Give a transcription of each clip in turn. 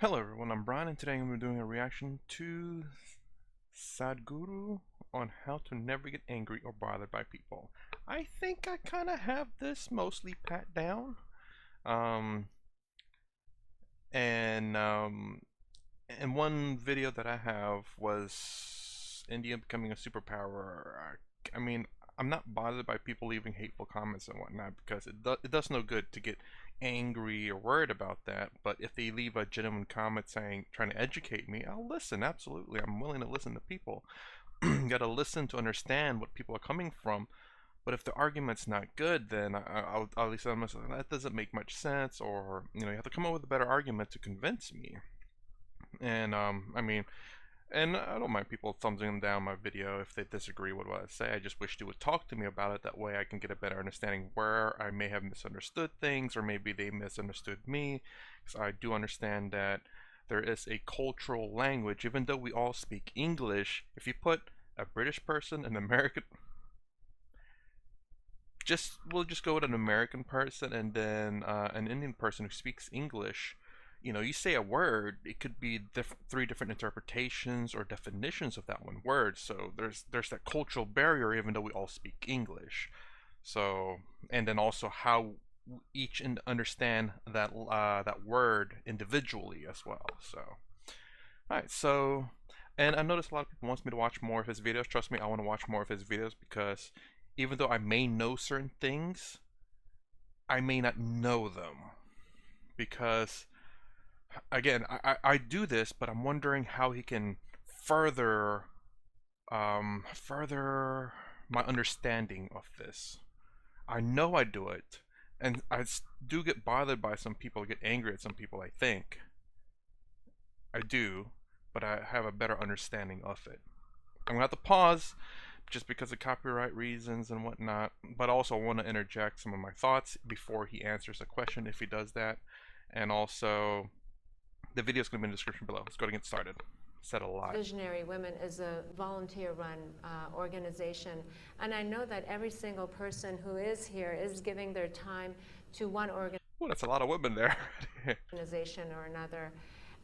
Hello everyone, I'm Brian and today I'm going to be doing a reaction to Sadhguru on how to never get angry or bothered by people. I think I kind of have this mostly pat down. Um, and and one video that I have was India becoming a superpower. I mean, I'm not bothered by people leaving hateful comments and whatnot because it does no good to get angry or worried about that. But if they leave a genuine comment saying, trying to educate me, I'll listen. Absolutely. I'm willing to listen to people. You gotta listen to understand what people are coming from. But if the argument's not good, then I'll at least I'm like, that doesn't make much sense, or you have to come up with a better argument to convince me. And I mean, and I don't mind people thumbsing down my video if they disagree with what I say. I just wish they would talk to me about it. That way I can get a better understanding where I may have misunderstood things, or maybe they misunderstood me. Because I do understand that there is a cultural language. Even though we all speak English, if you put a British person, an American, we'll just go with an American person and then an Indian person who speaks English. You say a word, it could be three different interpretations or definitions of that one word. So there's that cultural barrier, even though we all speak English. So, and then also how each understand that word individually as well. So, all right. So, and I noticed a lot of people wants me to watch more of his videos. Trust me, I want to watch more of his videos because even though I may know certain things, I may not know them because again, I do this, but I'm wondering how he can further further my understanding of this. I know I do it, and do get bothered by some people, get angry at some people. I think I do, but I have a better understanding of it. I'm gonna have to pause just because of copyright reasons and whatnot, but also want to interject some of my thoughts before he answers a question if he does that. And also, the video is going to be in the description below. Let's go and get started. Said a lot. Visionary Women is a volunteer-run organization, and I know that every single person who is here is giving their time to one Oh, that's a lot of women there. organization or another.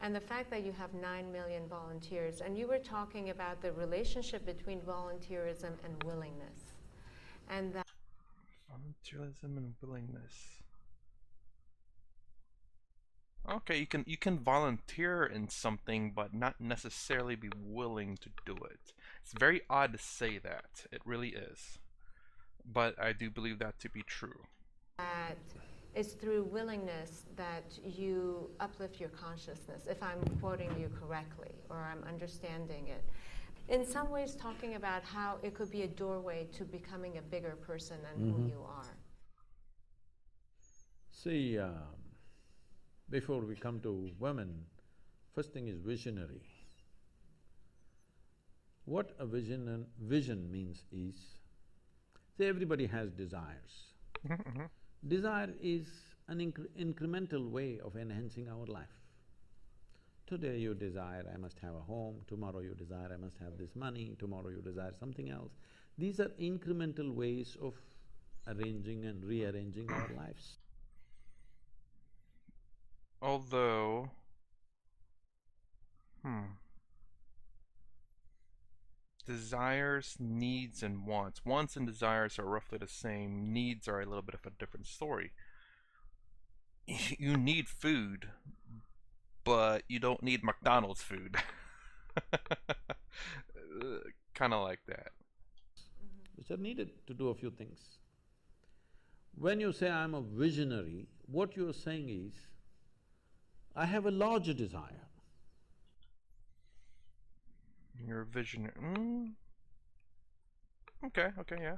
And the fact that you have 9 million volunteers, and you were talking about the relationship between volunteerism and willingness, and that Volunteerism and willingness. Okay, you can volunteer in something but not necessarily be willing to do it. It's very odd to say that. It really is. But I do believe that to be true. that it's through willingness that you uplift your consciousness, if I'm quoting you correctly or I'm understanding it. In some ways, talking about how it could be a doorway to becoming a bigger person than who you are. See, before we come to women, first thing is visionary. What a vision means is, see, everybody has desires. Desire is an incremental way of enhancing our life. Today you desire, I must have a home, tomorrow you desire, I must have this money, tomorrow you desire something else. These are incremental ways of arranging and rearranging our lives. Although… Desires, needs, and wants. Wants and desires are roughly the same. Needs are a little bit of a different story. You need food, but you don't need McDonald's food. Kind of like that. Which are needed to do a few things. When you say I'm a visionary, what you're saying is, I have a larger desire. You're a visionary. Okay, yeah.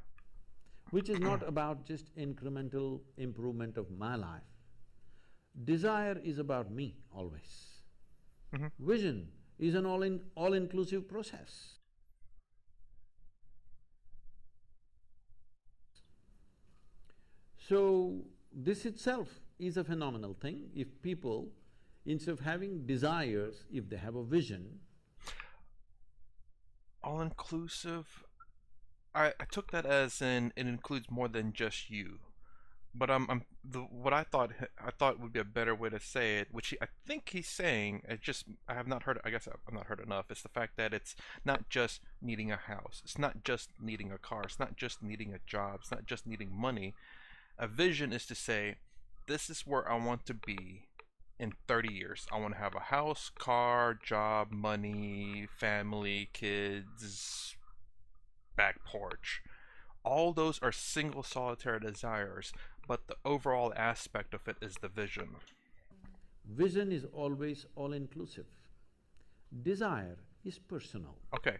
Which is not about just incremental improvement of my life. Desire is about me always. Vision is an all-inclusive process. So, this itself is a phenomenal thing. If people, instead of having desires, if they have a vision… All-inclusive… I took that as in it includes more than just you. but what I thought would be a better way to say it, which I think he's saying, it just I have not heard. I guess I've not heard enough. It's the fact that it's not just needing a house. It's not just needing a car. It's not just needing a job. It's not just needing money. A vision is to say, this is where I want to be in 30 years. I want to have a house, car, job, money, family, kids, back porch. All those are single solitary desires, but the overall aspect of it is the vision. Vision is always all-inclusive. Desire is personal. Okay,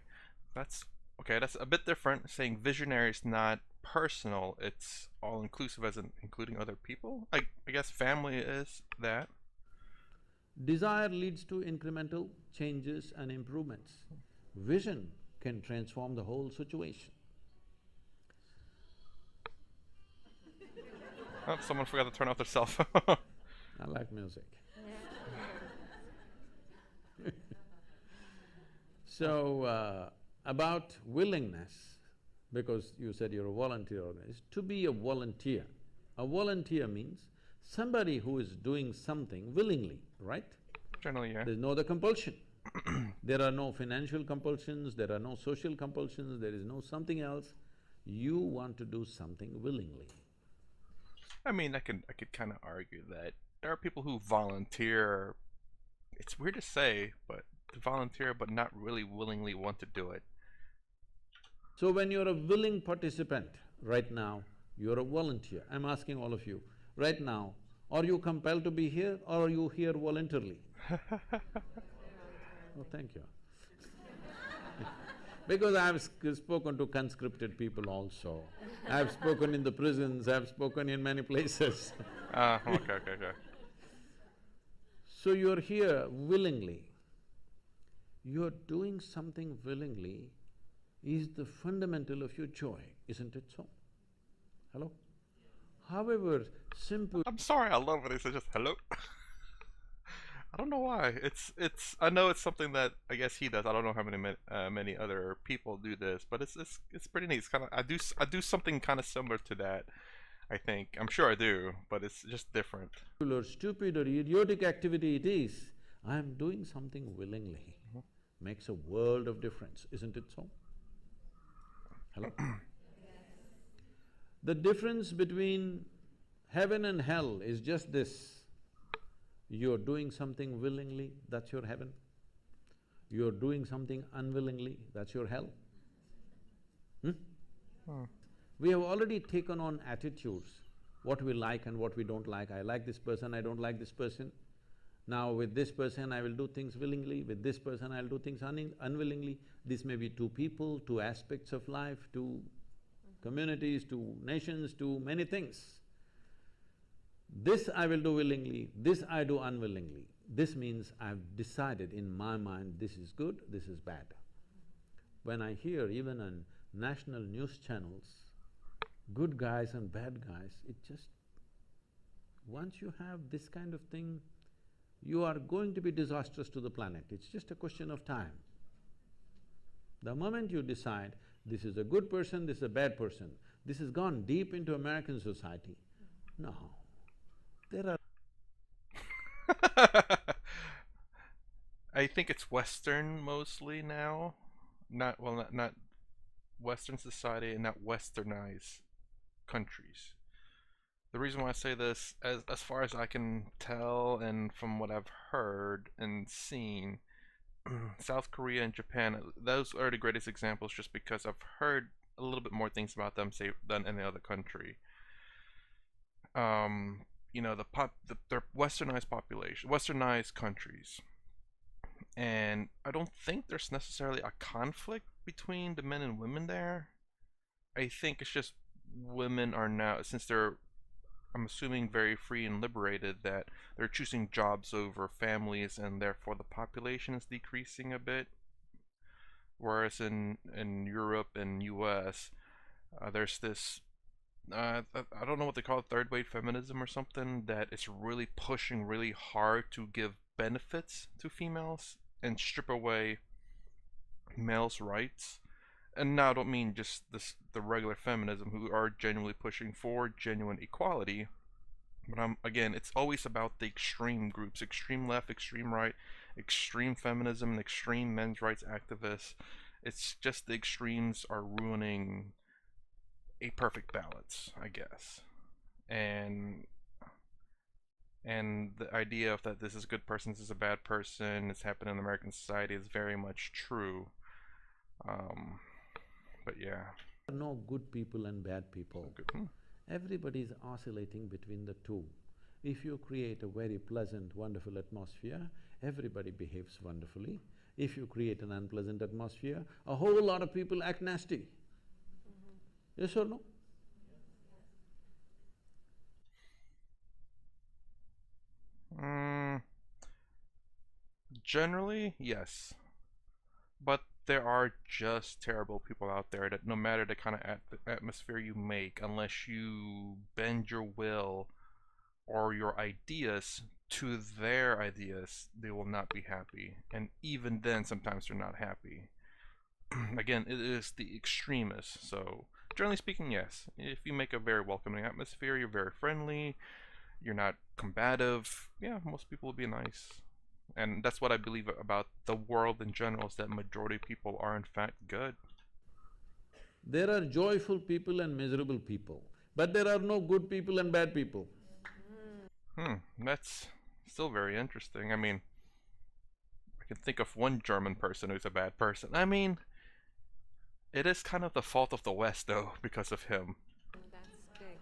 that's okay. That's a bit different. Saying visionary is not personal; it's all inclusive, as in including other people. I guess family is that. Desire leads to incremental changes and improvements. Vision can transform the whole situation. Oh, someone forgot to turn off their cell phone. I like music. So, about willingness, because you said you're a volunteer organization, to be a volunteer. A volunteer means somebody who is doing something willingly, right? Generally, yeah. There's no other compulsion. There are no financial compulsions, there are no social compulsions, there is no something else. You want to do something willingly. I mean, I could kind of argue that there are people who volunteer. It's weird to say, but to volunteer, but not really willingly want to do it. So when you're a willing participant, right now, you're a volunteer. I'm asking all of you, right now, are you compelled to be here or are you here voluntarily? Oh, thank you. Because I've spoken to conscripted people also. I've spoken in the prisons, I've spoken in many places. Okay. So you're here willingly. You're doing something willingly is the fundamental of your joy, isn't it so? Hello? However simple… I'm sorry, I love when they say just hello. I don't know why. I know it's something that I guess he does. I don't know how many other people do this, but it's pretty neat. It's kind of I do something kind of similar to that. I think I'm sure I do, but it's just different. Or stupid or idiotic activity it is, I'm doing something willingly. Makes a world of difference, isn't it so? Hello? The difference between heaven and hell is just this. You're doing something willingly, that's your heaven. You're doing something unwillingly, that's your hell. We have already taken on attitudes, what we like and what we don't like. I like this person, I don't like this person. Now with this person I will do things willingly, with this person I'll do things unwillingly. This may be two people, two aspects of life, two communities, two nations, two many things. This I will do willingly, this I do unwillingly. This means I've decided in my mind this is good, this is bad. When I hear even on national news channels, good guys and bad guys, it just… once you have this kind of thing, you are going to be disastrous to the planet. It's just a question of time. The moment you decide, this is a good person, this is a bad person, this has gone deep into American society. No, there are… I think it's Western mostly now. Not Western society and not westernized countries. The reason why I say this, as far as I can tell and from what I've heard and seen, South Korea and Japan, those are the greatest examples just because I've heard a little bit more things about them, say, than any other country. You know, they're westernized population, westernized countries. And I don't think there's necessarily a conflict between the men and women there. I think it's just women are now, since they're, I'm assuming, very free and liberated, that they're choosing jobs over families, and therefore the population is decreasing a bit. Whereas in Europe and US, there's this, I don't know what they call it, third wave feminism or something, that is really pushing really hard to give benefits to females and strip away males' rights. And now I don't mean just the regular feminism who are genuinely pushing for genuine equality, but again, it's always about the extreme groups, extreme left, extreme right, extreme feminism, and extreme men's rights activists. It's just the extremes are ruining a perfect balance, I guess. And the idea of that this is a good person, this is a bad person, it's happening in American society is very much true. Um, but yeah. There are no good people and bad people. Everybody is oscillating between the two. If you create a very pleasant, wonderful atmosphere, everybody behaves wonderfully. If you create an unpleasant atmosphere, a whole lot of people act nasty. Yes or no? Mm, generally, yes. But there are just terrible people out there that no matter the kind of atmosphere you make, unless you bend your will or your ideas to their ideas, they will not be happy. And even then, sometimes they're not happy. Again, it is the extremists. So, generally speaking, yes. If you make a very welcoming atmosphere, you're very friendly, you're not combative, yeah, most people will be nice. And that's what I believe about the world in general, is that majority of people are in fact good. There are joyful people and miserable people, but there are no good people and bad people. That's still very interesting. I mean, I can think of one German person who's a bad person. I mean, it is kind of the fault of the West, though, because of him. That's big.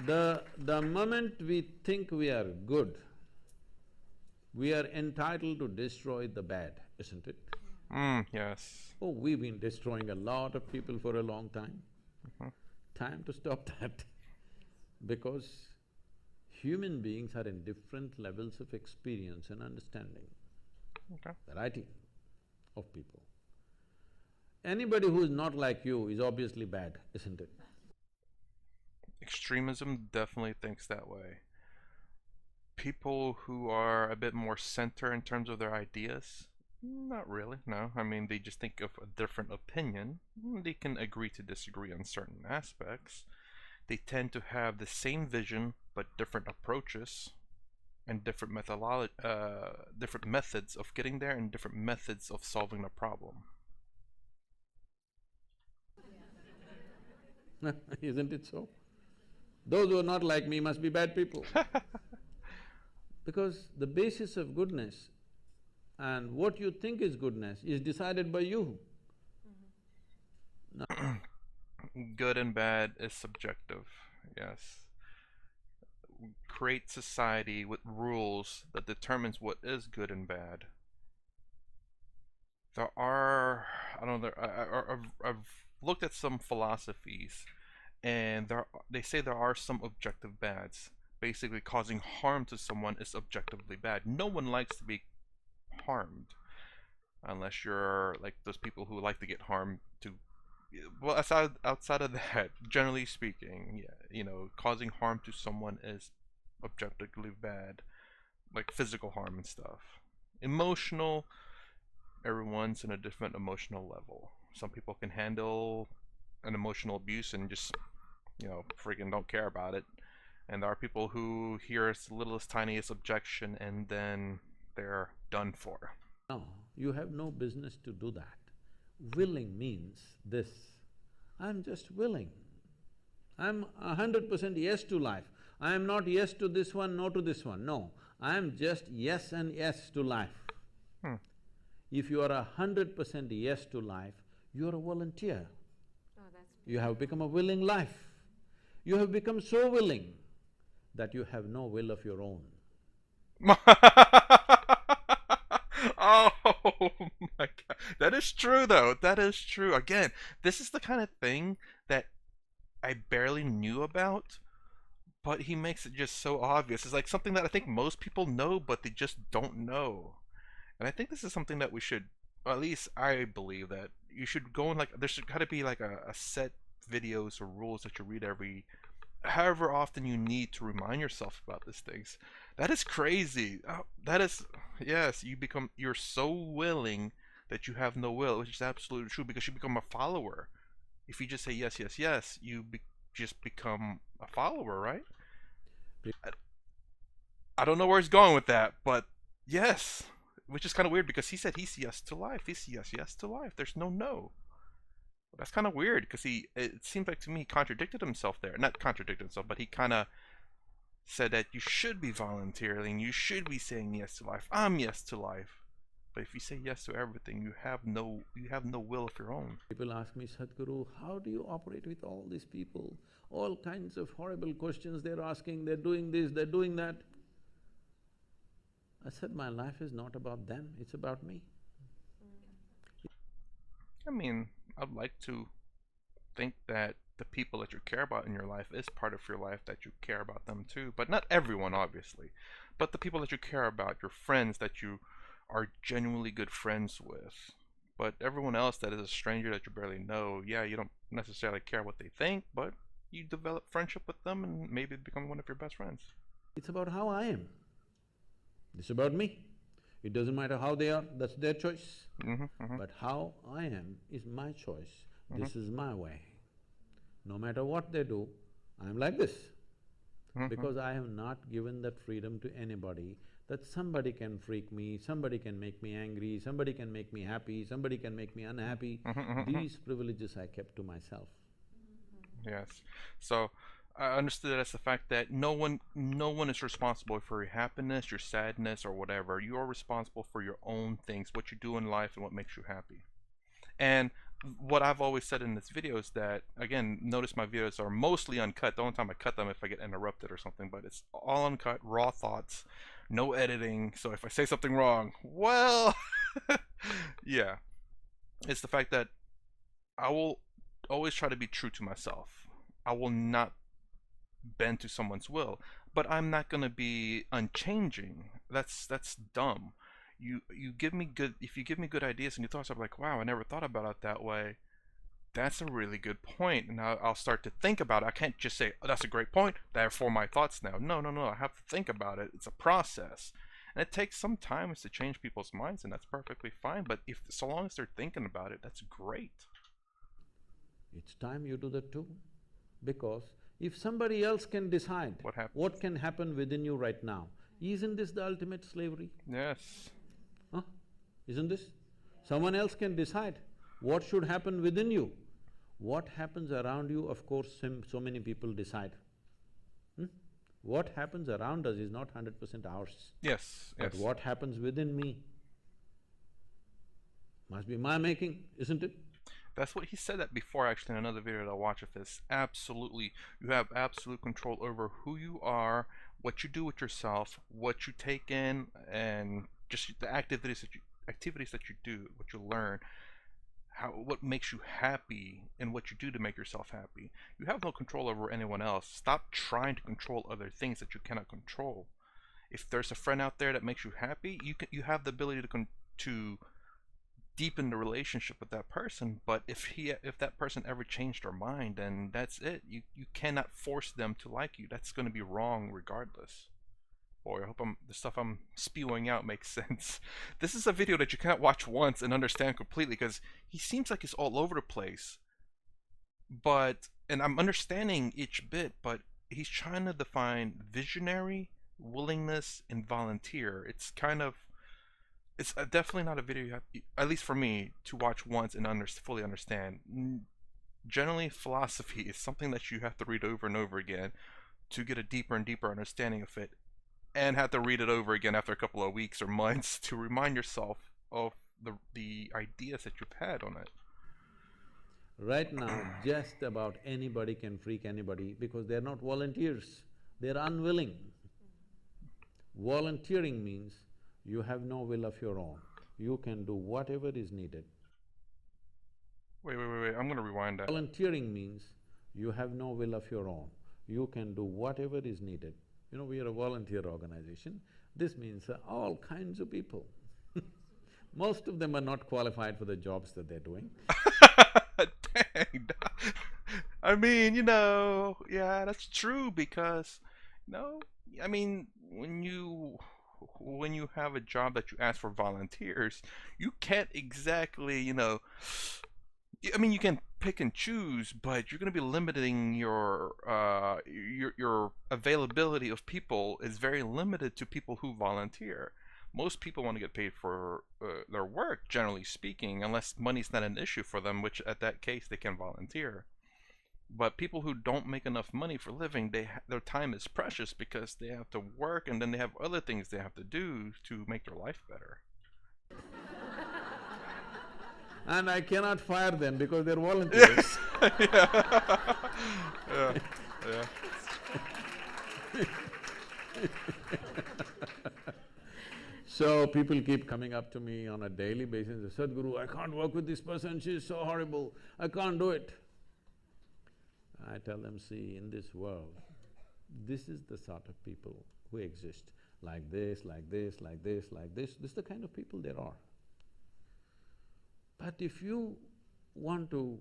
The moment we think we are good, we are entitled to destroy the bad, isn't it? Yes. Oh, we've been destroying a lot of people for a long time. Time to stop that. Because human beings are in different levels of experience and understanding. Okay. Variety of people. Anybody who is not like you is obviously bad, isn't it? Extremism definitely thinks that way. People who are a bit more center in terms of their ideas, not really, no. I mean, they just think of a different opinion. They can agree to disagree on certain aspects. They tend to have the same vision but different approaches and different different methods of getting there and different methods of solving the problem. Isn't it so? Those who are not like me must be bad people. Because the basis of goodness and what you think is goodness is decided by you. Good and bad is subjective, yes. Create society with rules that determines what is good and bad. There are, I don't know, I've looked at some philosophies, and they say there are some objective bads. Basically, causing harm to someone is objectively bad. No one likes to be harmed, unless you're like those people who like to get harmed to. Well, outside of that, generally speaking, yeah, causing harm to someone is objectively bad, like physical harm and stuff. Emotional, everyone's in a different emotional level. Some people can handle an emotional abuse and just, freaking don't care about it. And there are people who hear the littlest, tiniest objection and then they're done for. No, you have no business to do that. Willing means this, I'm just willing. I'm 100% yes to life. I am not yes to this one, no to this one, no. I am just yes and yes to life. If you are 100% yes to life, you are a volunteer. Oh, that's You have become a willing life. You have become so willing that you have no will of your own. Oh my god. That is true though. That is true. Again, this is the kind of thing that I barely knew about, but he makes it just so obvious. It's like something that I think most people know, but they just don't know. And I think this is something that we should, or at least I believe that you should go in, like, there should gotta be like a set videos or rules that you read every however often you need to remind yourself about these things. That is crazy. That is, yes, you're so willing that you have no will, which is absolutely true because you become a follower. If you just say yes, yes, yes, just become a follower, right? I don't know where he's going with that, but yes, which is kind of weird because he said he's yes to life. He's yes, yes to life. There's no no. That's kind of weird because it seems like to me he contradicted himself there. Not contradicted himself, but he kind of said that you should be volunteering, you should be saying yes to life. I'm yes to life. But if you say yes to everything, you have no will of your own. People ask me, Sadhguru, how do you operate with all these people? All kinds of horrible questions they're asking, they're doing this, they're doing that. I said, my life is not about them, it's about me. I mean, I'd like to think that the people that you care about in your life is part of your life, that you care about them too. But not everyone, obviously. But the people that you care about, your friends that you are genuinely good friends with. But everyone else that is a stranger that you barely know, yeah, you don't necessarily care what they think, but you develop friendship with them and maybe become one of your best friends. It's about how I am. It's about me. It doesn't matter how they are, that's their choice. But how I am is my choice. This is my way. No matter what they do, I'm like this. Because I have not given that freedom to anybody, that somebody can freak me, somebody can make me angry, somebody can make me happy, somebody can make me unhappy. These privileges I kept to myself. Yes. So I understood it as the fact that no one is responsible for your happiness, your sadness, or whatever. You are responsible for your own things, what you do in life and what makes you happy. And what I've always said in this video is that, again, notice my videos are mostly uncut. The only time I cut them if I get interrupted or something, but it's all uncut, raw thoughts, no editing. So if I say something wrong, well, yeah. It's the fact that I will always try to be true to myself. I will not bend to someone's will, but I'm not going to be unchanging. That's dumb. You give me good, if you give me good ideas and your thoughts, I'm like, wow, I never thought about it that way. That's a really good point, and I'll start to think about it. I can't just say, oh, that's a great point, therefore my thoughts now. No, I have to think about it. It's a process, and it takes some time to change people's minds, and that's perfectly fine. But if so long as they're thinking about it, that's great. It's time you do that too, because if somebody else can decide what can happen within you right now, isn't this the ultimate slavery? Yes. Huh? Isn't this? Someone else can decide what should happen within you. What happens around you, of course, so many people decide. What happens around us is not 100% ours. Yes, yes. But what happens within me must be my making, isn't it? That's what he said that before, actually, in another video that I watched of this. Absolutely. You have absolute control over who you are, what you do with yourself, what you take in, and just the activities that you do, what you learn, what makes you happy, and what you do to make yourself happy. You have no control over anyone else. Stop trying to control other things that you cannot control. If there's a friend out there that makes you happy, you have the ability to deepen the relationship with that person. But if that person ever changed their mind, then that's it. You cannot force them to like you. That's going to be wrong regardless. Boy, I hope the stuff I'm spewing out makes sense. This is a video that you can't watch once and understand completely, because he seems like he's all over the place. And I'm understanding each bit, but he's trying to define visionary, willingness, and volunteer. It's definitely not a video you have, at least for me, to watch once and fully understand. Generally, philosophy is something that you have to read over and over again to get a deeper and deeper understanding of it, and have to read it over again after a couple of weeks or months to remind yourself of the ideas that you've had on it. Right now, just about anybody can freak anybody because they're not volunteers, they're unwilling. Volunteering means you have no will of your own. You can do whatever is needed. Wait, I'm gonna rewind that. Volunteering means you have no will of your own. You can do whatever is needed. You know, we are a volunteer organization. This means all kinds of people. Most of them are not qualified for the jobs that they're doing. Dang. I mean, yeah, that's true because, you know, I mean, when you have a job that you ask for volunteers, you can't exactly, I mean, you can pick and choose, but you're going to be limiting your availability of people is very limited to people who volunteer. Most people want to get paid for their work, generally speaking, unless money's not an issue for them, which at that case they can volunteer. But people who don't make enough money for living, their time is precious because they have to work and then they have other things they have to do to make their life better. And I cannot fire them because they're volunteers. Yeah. Yeah. Yeah. So people keep coming up to me on a daily basis and say, Sadhguru, I can't work with this person, she's so horrible, I can't do it. I tell them, see, in this world, this is the sort of people who exist, like this, like this, like this, like this is the kind of people there are. But if you want to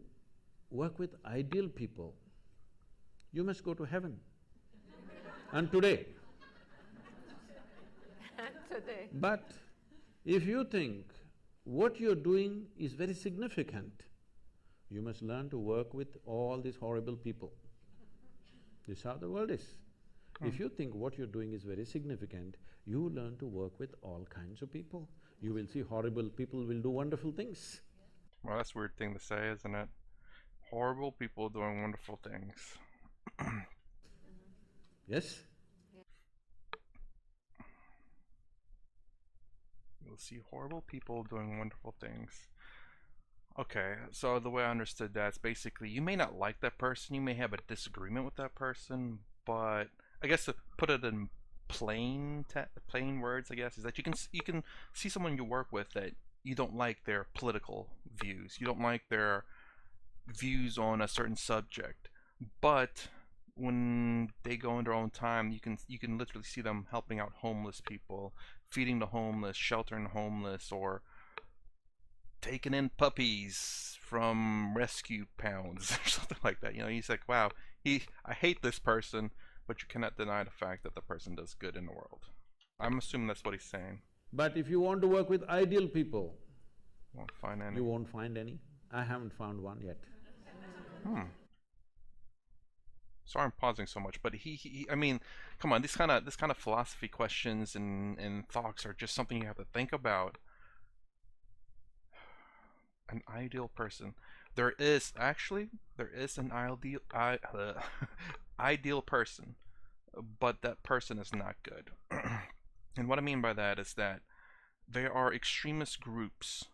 work with ideal people, you must go to heaven. And today. Today. But if you think what you're doing is very significant, you must learn to work with all these horrible people. This is how the world is. If you think what you're doing is very significant, you learn to work with all kinds of people. You will see horrible people will do wonderful things. Well, that's a weird thing to say, isn't it? Horrible people doing wonderful things. Yes? You'll see horrible people doing wonderful things. Okay, so the way I understood that is basically you may not like that person, you may have a disagreement with that person, but I guess to put it in plain words, I guess, is that you can see someone you work with that you don't like their political views, you don't like their views on a certain subject, but when they go in their own time, you can literally see them helping out homeless people, feeding the homeless, sheltering the homeless, or taking in puppies from rescue pounds or something like that. He's like, wow, I hate this person, but you cannot deny the fact that the person does good in the world. I'm assuming that's what he's saying. But if you want to work with ideal people, Won't find any. you won't find any. I haven't found one yet. Sorry I'm pausing so much, but I mean, come on, this kind of philosophy questions and thoughts are just something you have to think about. An ideal person. There is an ideal person, but that person is not good. And what I mean by that is that there are extremist groups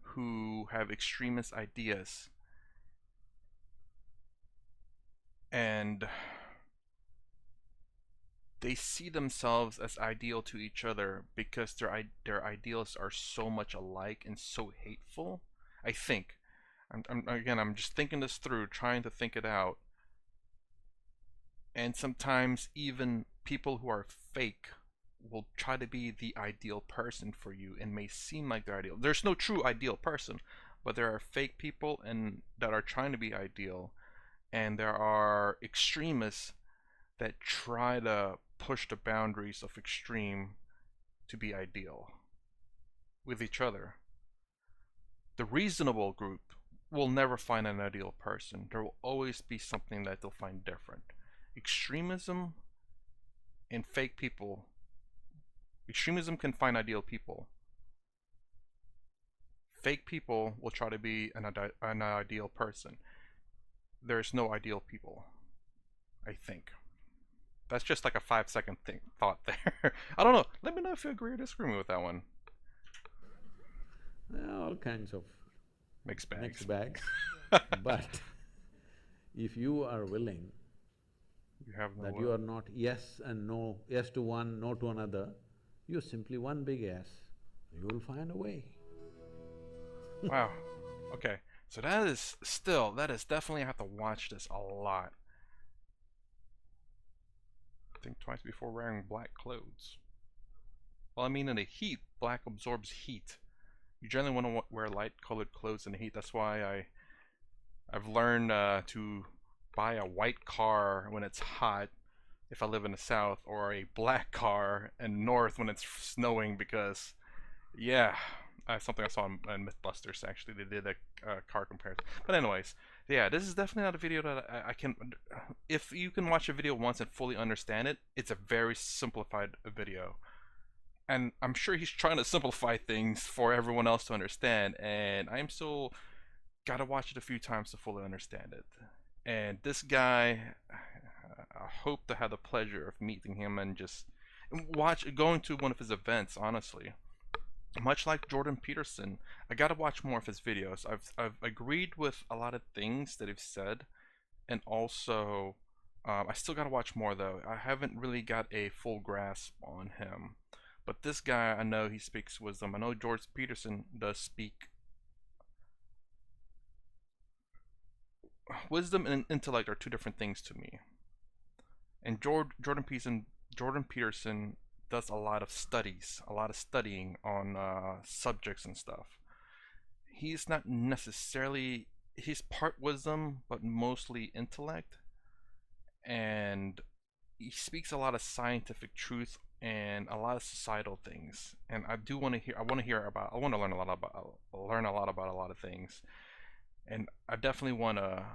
who have extremist ideas, and they see themselves as ideal to each other because their ideals are so much alike and so hateful. I think. I'm just thinking this through, trying to think it out. And sometimes even people who are fake will try to be the ideal person for you and may seem like they're ideal. There's no true ideal person, but there are fake people that are trying to be ideal, and there are extremists that try to push the boundaries of extreme to be ideal with each other. The reasonable group will never find an ideal person. There will always be something that they'll find different. Extremism and fake people. Extremism can find ideal people. Fake people will try to be an ideal person. There's no ideal people, I think. That's just like a 5-second thought there. I don't know. Let me know if you agree or disagree with that one. All kinds of Mixed bags. mixed bags. But if you are willing You have no that you are not yes and no, yes to one, no to another, you're simply one big yes, you will find a way. Wow. Okay. So that is definitely, I have to watch this a lot. Think twice before wearing black clothes. Well, I mean, in the heat, black absorbs heat. You generally want to wear light colored clothes in the heat. That's why I've learned to buy a white car when it's hot if I live in the south, or a black car in north when it's snowing, because yeah, something I saw in Mythbusters, actually. They did a car comparison. But anyways, yeah, this is definitely not a video that I can. If you can watch a video once and fully understand it, it's a very simplified video. And I'm sure he's trying to simplify things for everyone else to understand, and I'm still gotta watch it a few times to fully understand it. And this guy, I hope to have the pleasure of meeting him and just going to one of his events, honestly. Much like Jordan Peterson, I gotta watch more of his videos. I've agreed with a lot of things that he's said, and also I still gotta watch more though. I haven't really got a full grasp on him, but this guy, I know he speaks wisdom. I know Jordan Peterson does speak wisdom and intellect are two different things to me. And Jordan Peterson does a lot of studies, a lot of studying on subjects and stuff. He's not necessarily, he's part wisdom, but mostly intellect, and he speaks a lot of scientific truth and a lot of societal things. And I do want to hear. I want to learn a lot about a lot of things. And I definitely want to.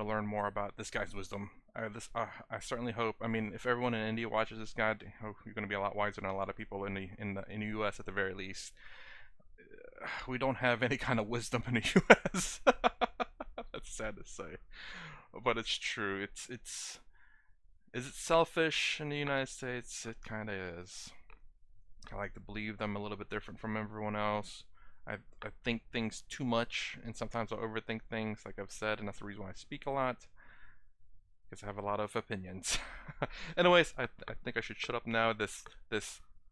Learn more about this guy's wisdom. I certainly hope. I mean, if everyone in India watches this guy, I hope you're going to be a lot wiser than a lot of people in the U.S. at the very least. We don't have any kind of wisdom in the U.S. That's sad to say, but it's true. It's. Is it selfish in the United States? It kind of is. I like to believe that I'm a little bit different from everyone else. I think things too much, and sometimes I overthink things, like I've said, and that's the reason why I speak a lot, because I have a lot of opinions. Anyways, I think I should shut up now. This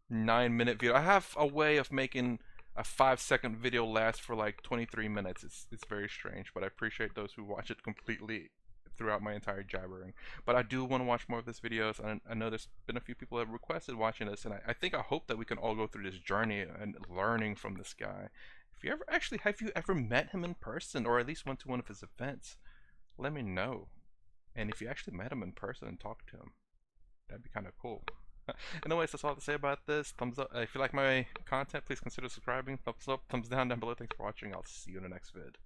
9-minute video. I have a way of making a 5-second video last for like 23 minutes. It's very strange, but I appreciate those who watch it completely throughout my entire jabbering. But I do want to watch more of these videos, and I know there's been a few people that have requested watching this, and I hope that we can all go through this journey and learning from this guy. If you ever have you ever met him in person, or at least went to one of his events? Let me know. And if you actually met him in person and talked to him, that'd be kind of cool. Anyways, that's all I have to say about this. Thumbs up if you like my content. Please consider subscribing. Thumbs up, thumbs down below. Thanks for watching. I'll see you in the next vid.